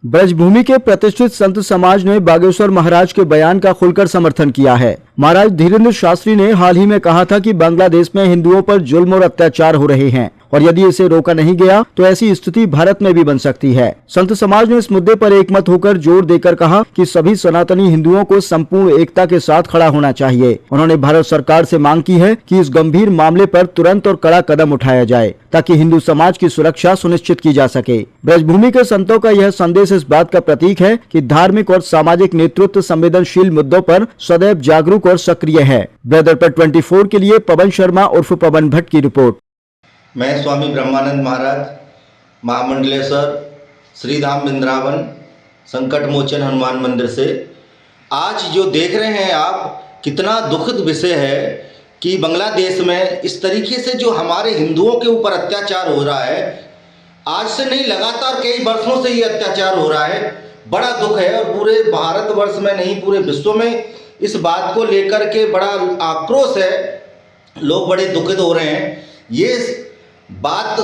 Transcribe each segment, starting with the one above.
ब्रजभूमि के प्रतिष्ठित संत समाज ने बागेश्वर महाराज के बयान का खुलकर समर्थन किया है। महाराज धीरेन्द्र शास्त्री ने हाल ही में कहा था कि बांग्लादेश में हिंदुओं पर जुल्म और अत्याचार हो रहे हैं और यदि इसे रोका नहीं गया तो ऐसी स्थिति भारत में भी बन सकती है। संत समाज ने इस मुद्दे पर एकमत होकर जोर देकर कहा कि सभी सनातनी हिंदुओं को संपूर्ण एकता के साथ खड़ा होना चाहिए। उन्होंने भारत सरकार से मांग की है कि इस गंभीर मामले पर तुरंत और कड़ा कदम उठाया जाए ताकि हिंदू समाज की सुरक्षा सुनिश्चित की जा सके। ब्रजभूमि के संतों का यह संदेश इस बात का प्रतीक है कि धार्मिक और सामाजिक नेतृत्व संवेदनशील मुद्दों पर सदैव जागरूक और सक्रिय है। ब्रदर पर 24 के लिए पवन शर्मा उर्फ पवन भट्ट की रिपोर्ट। मैं स्वामी ब्रह्मानंद महाराज, महामंडलेश्वर श्रीधाम वृंदावन संकट मोचन हनुमान मंदिर से आज जो देख रहे हैं आप, कितना दुखद विषय है कि बांग्लादेश में इस तरीके से जो हमारे हिंदुओं के ऊपर अत्याचार हो रहा है। आज से नहीं, लगातार कई वर्षों से ये अत्याचार हो रहा है। बड़ा दुख है और पूरे भारतवर्ष में नहीं, पूरे विश्व में इस बात को लेकर के बड़ा आक्रोश है। लोग बड़े दुखित हो रहे हैं। ये बात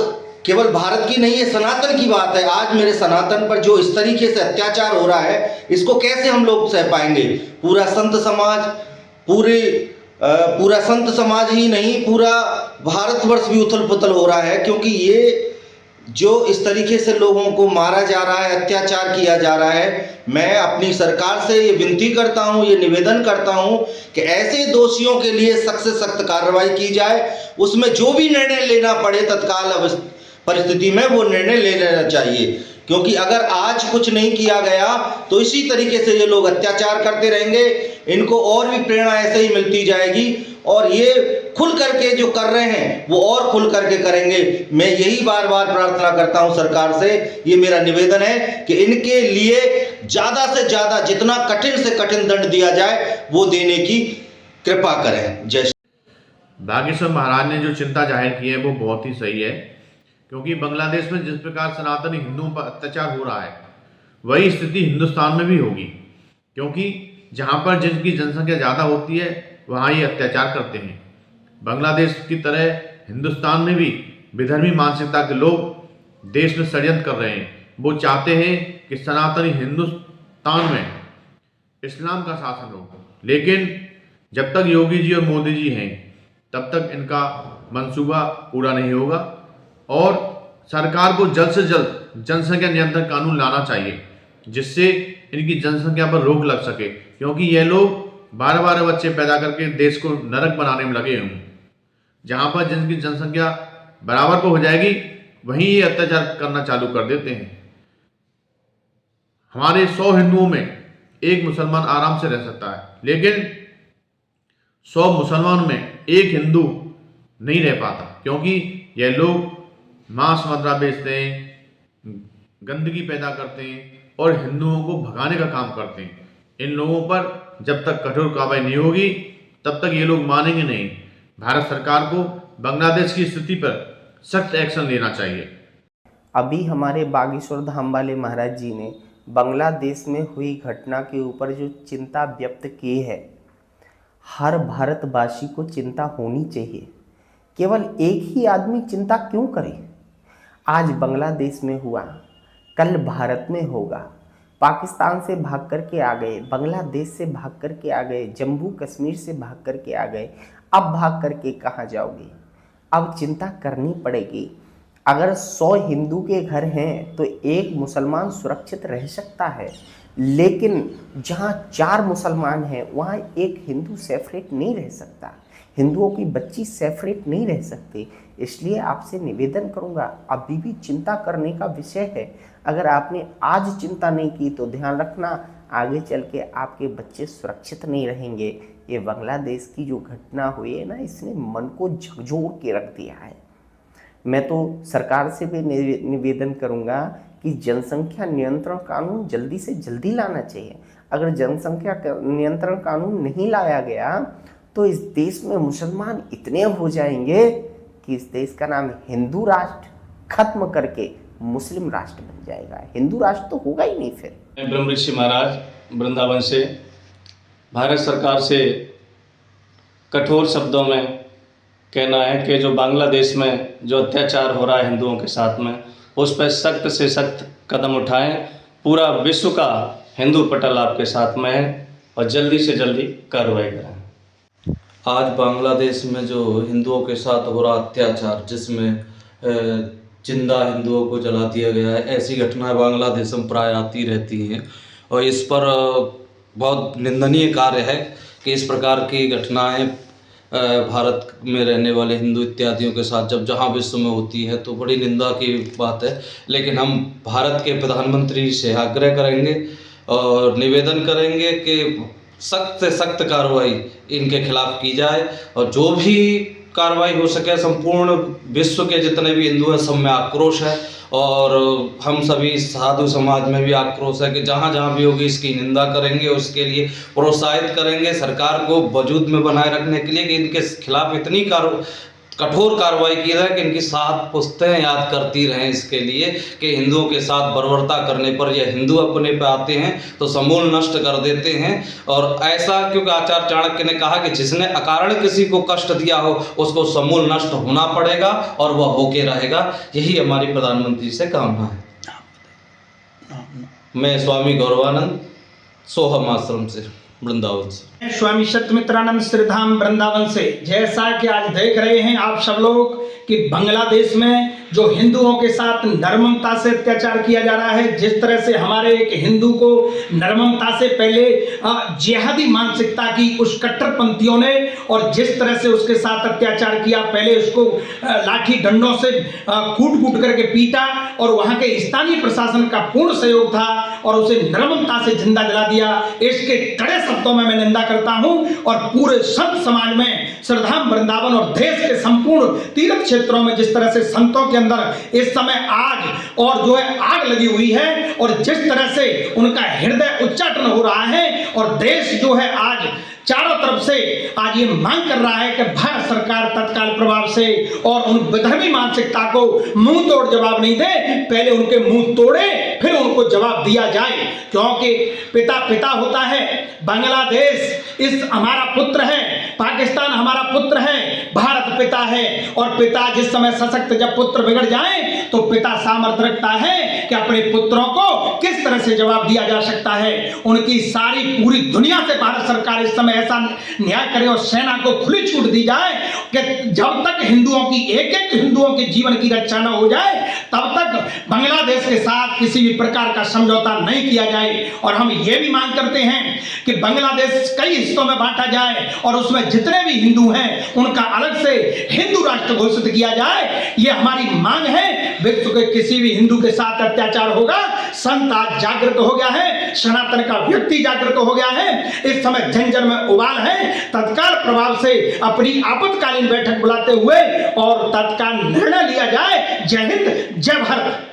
केवल भारत की नहीं है, सनातन की बात है। आज मेरे सनातन पर जो इस तरीके से अत्याचार हो रहा है, इसको कैसे हम लोग सह पाएंगे। पूरा संत समाज, पूरा संत समाज ही नहीं, पूरा भारतवर्ष भी उथल पुथल हो रहा है, क्योंकि ये जो इस तरीके से लोगों को मारा जा रहा है, अत्याचार किया जा रहा है। मैं अपनी सरकार से ये विनती करता हूँ, ये निवेदन करता हूँ कि ऐसे दोषियों के लिए सख्त से सख्त कार्रवाई की जाए। उसमें जो भी निर्णय लेना पड़े तत्काल परिस्थिति में वो निर्णय ले लेना चाहिए, क्योंकि अगर आज कुछ नहीं किया गया तो इसी तरीके से ये लोग अत्याचार करते रहेंगे। इनको और भी प्रेरणा ऐसे ही मिलती जाएगी और ये खुल करके जो कर रहे हैं वो और खुल करके करेंगे। मैं यही बार बार प्रार्थना करता हूं सरकार से, ये मेरा निवेदन है कि इनके लिए ज़्यादा से ज़्यादा जितना कठिन से कठिन दंड दिया जाए वो देने की कृपा करें। जय श्री। बागेश्वर महाराज ने जो चिंता जाहिर की है वो बहुत ही सही है, क्योंकि बांग्लादेश में जिस प्रकार सनातनी हिंदुओं पर अत्याचार हो रहा है वही स्थिति हिंदुस्तान में भी होगी, क्योंकि जहाँ पर जिनकी जनसंख्या ज़्यादा होती है वहाँ ये अत्याचार करते हैं। बांग्लादेश की तरह हिंदुस्तान में भी विधर्मी मानसिकता के लोग देश में षड्यंत्र कर रहे हैं। वो चाहते हैं कि सनातनी हिंदुस्तान में इस्लाम का शासन हो, लेकिन जब तक योगी जी और मोदी जी हैं तब तक इनका मंसूबा पूरा नहीं होगा और सरकार को जल्द से जल्द जनसंख्या नियंत्रण कानून लाना चाहिए, जिससे इनकी जनसंख्या पर रोक लग सके, क्योंकि ये लोग 12-12 बच्चे पैदा करके देश को नरक बनाने में लगे हों। जहाँ पर जिनकी जनसंख्या बराबर को हो जाएगी वहीं ये अत्याचार करना चालू कर देते हैं। हमारे 100 हिंदुओं में एक मुसलमान आराम से रह सकता है, लेकिन 100 मुसलमान में एक हिंदू नहीं रह पाता, क्योंकि ये लोग मांस मदिरा बेचते हैं, गंदगी पैदा करते हैं और हिंदुओं को भगाने का काम करते हैं। इन लोगों पर जब तक कठोर कार्रवाई नहीं होगी तब तक ये लोग मानेंगे नहीं। भारत सरकार को बांग्लादेश की स्थिति पर सख्त एक्शन लेना चाहिए। अभी हमारे बागेश्वर धाम वाले महाराज जी ने बांग्लादेश में हुई घटना के ऊपर जो चिंता व्यक्त की है, हर भारतवासी को चिंता होनी चाहिए। केवल एक ही आदमी चिंता क्यों करे। आज बांग्लादेश में हुआ, कल भारत में होगा। पाकिस्तान से भाग कर के आ गए, बांग्लादेश से भाग कर के आ गए, जम्मू कश्मीर से भाग कर के आ गए, अब भाग कर के कहाँ जाओगे। अब चिंता करनी पड़ेगी। अगर 100 हिंदू के घर हैं तो एक मुसलमान सुरक्षित रह सकता है, लेकिन जहाँ 4 मुसलमान हैं वहाँ एक हिंदू सेपरेट नहीं रह सकता। हिंदुओं की बच्ची सेपरेट नहीं रह सकती। इसलिए आपसे निवेदन करूंगा, अभी भी चिंता करने का विषय है। अगर आपने आज चिंता नहीं की तो ध्यान रखना आगे चल के आपके बच्चे सुरक्षित नहीं रहेंगे। ये बांग्लादेश की जो घटना हुई है ना, इसने मन को झकझोर के रख दिया है। मैं तो सरकार से भी निवेदन करूंगा कि जनसंख्या नियंत्रण कानून जल्दी से जल्दी लाना चाहिए। अगर जनसंख्या नियंत्रण कानून नहीं लाया गया तो इस देश में मुसलमान इतने हो जाएंगे कि इस देश का नाम हिंदू राष्ट्र खत्म करके मुस्लिम राष्ट्र बन जाएगा। हिंदू राष्ट्र तो होगा ही नहीं फिर। मैं ब्रह्म ऋषि महाराज वृंदावन से भारत सरकार से कठोर शब्दों में कहना है कि जो बांग्लादेश में जो अत्याचार हो रहा है हिंदुओं के साथ में, उस पर सख्त से सख्त कदम उठाएं पूरा विश्व का हिंदू पटल आपके साथ में है और जल्दी से जल्दी कार्रवाई करें। आज बांग्लादेश में जो हिंदुओं के साथ हो रहा अत्याचार, जिसमें जिंदा हिंदुओं को जला दिया गया है, ऐसी घटनाएं बांग्लादेश में प्राय आती रहती हैं और इस पर बहुत निंदनीय कार्य है कि इस प्रकार की घटनाएं भारत में रहने वाले हिंदू इत्यादियों के साथ जब जहां विश्व में होती है तो बड़ी निंदा की बात है। लेकिन हम भारत के प्रधानमंत्री से आग्रह करेंगे और निवेदन करेंगे कि सख्त से सख्त कार्रवाई इनके खिलाफ की जाए और जो भी कार्रवाई हो सके, संपूर्ण विश्व के जितने भी हिंदू हैं सब में आक्रोश है और हम सभी साधु समाज में भी आक्रोश है कि जहाँ जहाँ भी होगी इसकी निंदा करेंगे और उसके लिए प्रोत्साहित करेंगे सरकार को वजूद में बनाए रखने के लिए कि इनके खिलाफ इतनी कठोर कार्रवाई की जाए कि इनकी 7 पुश्तें याद करती रहें इसके लिए कि हिंदुओं के साथ बर्बरता करने पर या हिंदू अपने पे आते हैं तो समूल नष्ट कर देते हैं। और ऐसा क्योंकि आचार्य चाणक्य ने कहा कि जिसने अकारण किसी को कष्ट दिया हो उसको समूल नष्ट होना पड़ेगा और वह होके रहेगा। यही हमारी प्रधानमंत्री से कामना है। मैं स्वामी गौरवानंद, सोहम आश्रम से, वृंदावन से। स्वामी सत्यमित्रानंद श्रीधाम वृंदावन से। जैसा कि आज देख रहे हैं आप सब लोग कि बांग्लादेश में जो हिंदुओं के साथ निर्ममता से अत्याचार किया जा रहा है, जिस तरह से हमारे एक हिंदू को निर्ममता से पहले जिहादी मानसिकता की उस कट्टरपंथियों ने और जिस तरह से उसके साथ अत्याचार किया, पहले उसको लाठी डंडों से कूट कूट करके पीटा और वहां के स्थानीय प्रशासन का पूर्ण सहयोग था और उसे निर्ममता से जिंदा जला दिया। इसके कड़े शब्दों में मैं निंदा करता हूं और पूरे संत समाज में श्रीधाम वृंदावन और देश के संपूर्ण तीर्थ क्षेत्रों में जिस तरह से संतों के अंदर इस समय आग और जो है आग लगी हुई है और जिस तरह से उनका हृदय उच्चाटन हो रहा है और देश जो है आज चारों तरफ से आज ये मांग कर रहा है कि भारत सरकार तत्काल प्रभाव से और उन विधर्मी मानसिकता को मुंह तोड़ जवाब नहीं दे, पहले उनके मुंह तोड़े फिर उनको जवाब दिया जाए, क्योंकि पिता पिता होता है। बांग्लादेश इस हमारा पुत्र है, पाकिस्तान हमारा पुत्र है, भारत पिता है और पिता जिस समय सशक्त जब पुत्र बिगड़ जाए तो पिता सामर्थ्य रखता है कि अपने पुत्रों को किस तरह से जवाब दिया जा सकता है। उनकी सारी पूरी दुनिया से भारत सरकार इस समय ऐसा न्याय करे और सेना को खुली छूट दी जाए कि जब तक हिंदुओं की एक हिंदुओं के जीवन की रक्षा न हो जाए तब तक बांग्लादेश के साथ किसी भी प्रकार का समझौता नहीं किया जाए। और हम ये भी मांग करते हैं कि बांग्लादेश कई हिस्सों में बांटा जाए और उसमें जितने भी हिंदू हैं उनका अलग से हिंदू राष्ट्र घोषित किया जाए। ये हमारी मांग है। विश्व के किसी भी हिंदू के साथ अत्याचार होगा, संत आज जागृत हो गया है, सनातन का व्यक्ति जागृत हो गया है, इस समय जन जन में उबाल है। तत्काल प्रभाव से अपनी आपातकालीन बैठक बुलाते हुए और तत्काल निर्णय लिया जाए। जय हिंद, जय भारत।